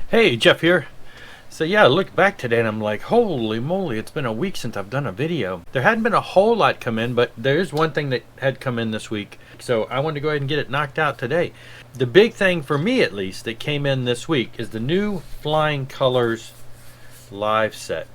Hey, Jeff here. So yeah, I look back today and I'm like, holy moly, it's been a week since I've done a video. There hadn't been a whole lot come in, but there is one thing that had come in this week. So I wanted to go ahead and get it knocked out today. The big thing for me, at least, that came in this week is the new Flying Colors live set.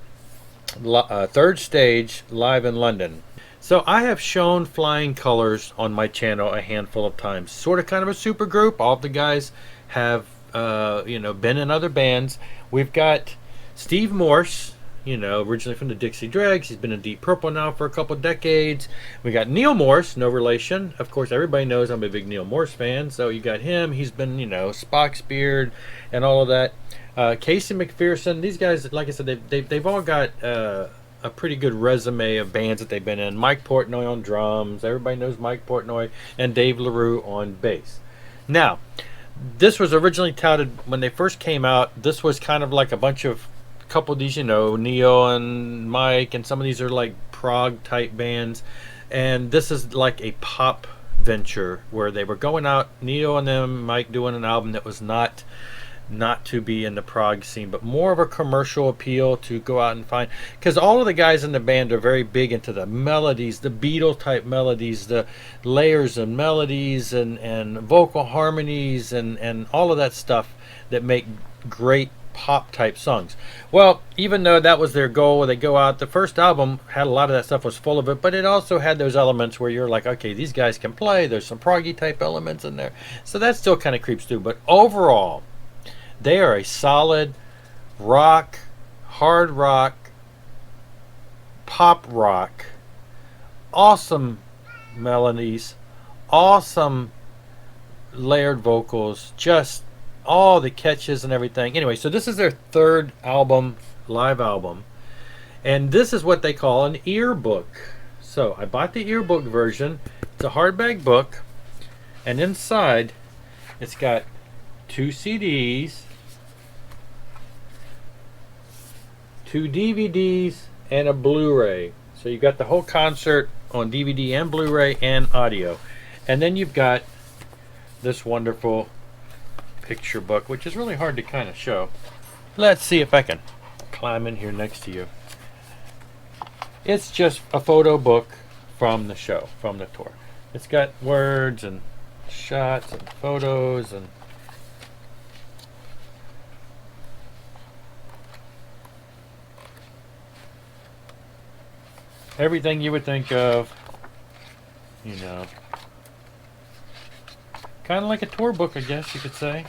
Third stage live in London. So I have shown Flying Colors on my channel a handful of times. Sort of kind of a super group. All of the guys have been in other bands. We've got Steve Morse, originally from the Dixie Dregs. He's been in Deep Purple now for a couple decades. We got Neal Morse, no relation. Of course, everybody knows I'm a big Neal Morse fan, so you got him. He's been, Spock's Beard and all of that. Casey McPherson. These guys, like I said, they've all got a pretty good resume of bands that they've been in. Mike Portnoy on drums. Everybody knows Mike Portnoy, and Dave LaRue on bass. Now, this was originally touted when they first came out. This was kind of like a bunch of couple of these, Neil and Mike, and some of these are like prog type bands. And this is like a pop venture where they were going out, Neil and them, Mike doing an album that was not to be in the prog scene, but more of a commercial appeal to go out and find, because all of the guys in the band are very big into the melodies, the Beatle type melodies, the layers of melodies and vocal harmonies and all of that stuff that make great pop type songs. Well, even though that was their goal, they go out, the first album had a lot of that stuff, was full of it, but it also had those elements where you're like, okay, these guys can play, there's some proggy type elements in there, so that still kind of creeps through. But overall, they are a solid rock, hard rock, pop rock, awesome melodies, awesome layered vocals, just all the catches and everything. Anyway, so this is their third album, live album, and this is what they call an ear book. So I bought the ear book version. It's a hardback book, and inside it's got 2 CDs, 2 DVDs, and a Blu-ray. So you got the whole concert on DVD and Blu-ray and audio. And then you've got this wonderful picture book, which is really hard to kind of show. Let's see if I can climb in here next to you. It's just a photo book from the show, from the tour. It's got words and shots and photos and everything you would think of, kind of like a tour book, I guess you could say.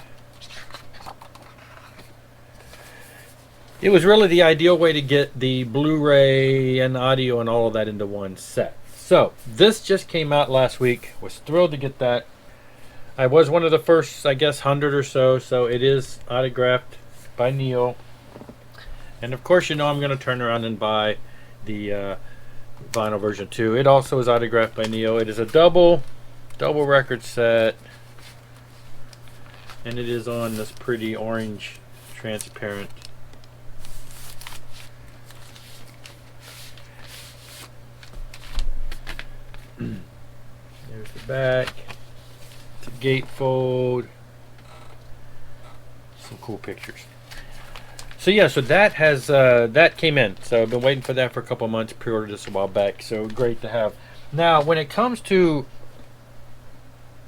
It was really the ideal way to get the Blu-ray and audio and all of that into one set. So this just came out last week. Was thrilled to get that. I was one of the first, I guess, 100 or so. So it is autographed by Neal. And of course, I'm going to turn around and buy the vinyl version too. It also is autographed by Neal. It is a double record set, and it is on this pretty orange transparent there's the back. It's a gatefold. Some cool pictures. So yeah, so that has that came in. So I've been waiting for that for a couple of months. Pre-ordered this a while back. So great to have. Now, when it comes to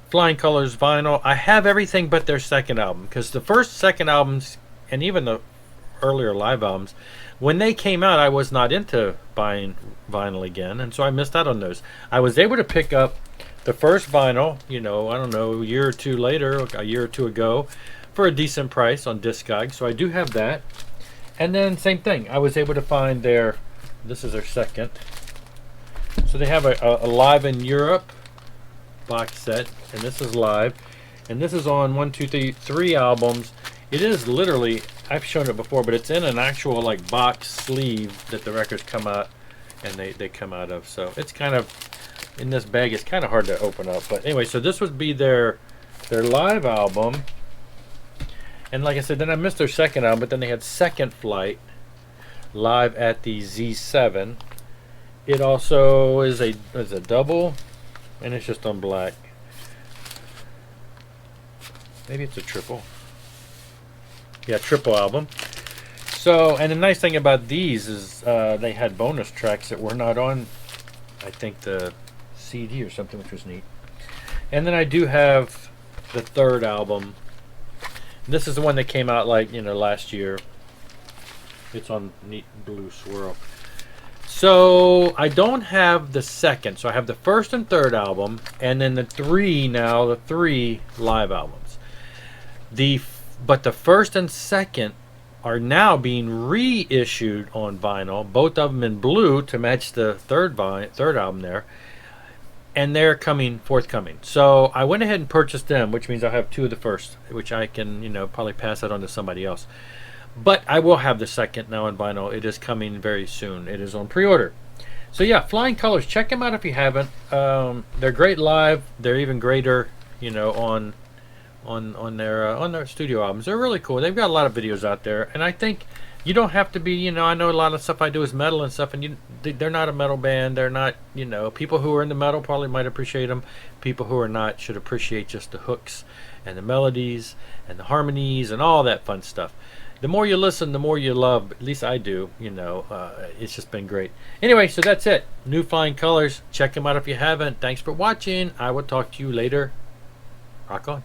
Flying Colors vinyl, I have everything but their second album, because the first, second albums, and even the earlier live albums, when they came out, I was not into buying vinyl again, and so I missed out on those. I was able to pick up the first vinyl, I don't know, a year or two later, a year or two ago, for a decent price on Discog. So I do have that. And then same thing, I was able to find this is their second. So they have a Live in Europe box set, and this is live. And this is on 1, 2, 3 albums. It is literally, I've shown it before, but it's in an actual like box sleeve that the records come out and they come out of. So it's kind of, in this bag, it's kind of hard to open up. But anyway, so this would be their live album. And like I said, then I missed their second album, but then they had Second Flight live at the Z7. It also is a double, and it's just on black. Maybe it's a triple. Yeah, triple album. So, and the nice thing about these is they had bonus tracks that were not on, I think, the CD or something, which was neat. And then I do have the third album. This is the one that came out like, last year. It's on neat blue swirl. So I don't have the second. So I have the first and third album, and then the three live albums. But the first and second are now being reissued on vinyl, both of them in blue to match the third album there, and they're forthcoming. So I went ahead and purchased them, which means I have two of the first, which I can probably pass that on to somebody else. But I will have the second now on vinyl. It is coming very soon. It is on pre-order. So yeah, Flying Colors. Check them out if you haven't. They're great live. They're even greater, on their studio albums. They're really cool. They've got a lot of videos out there, and I think you don't have to be. I know a lot of stuff I do is metal and stuff, and they're not a metal band. They're not. People who are into metal probably might appreciate them. People who are not should appreciate just the hooks and the melodies and the harmonies and all that fun stuff. The more you listen, the more you love. At least I do. It's just been great. Anyway, so that's it. New Flying Colors. Check them out if you haven't. Thanks for watching. I will talk to you later. Rock on.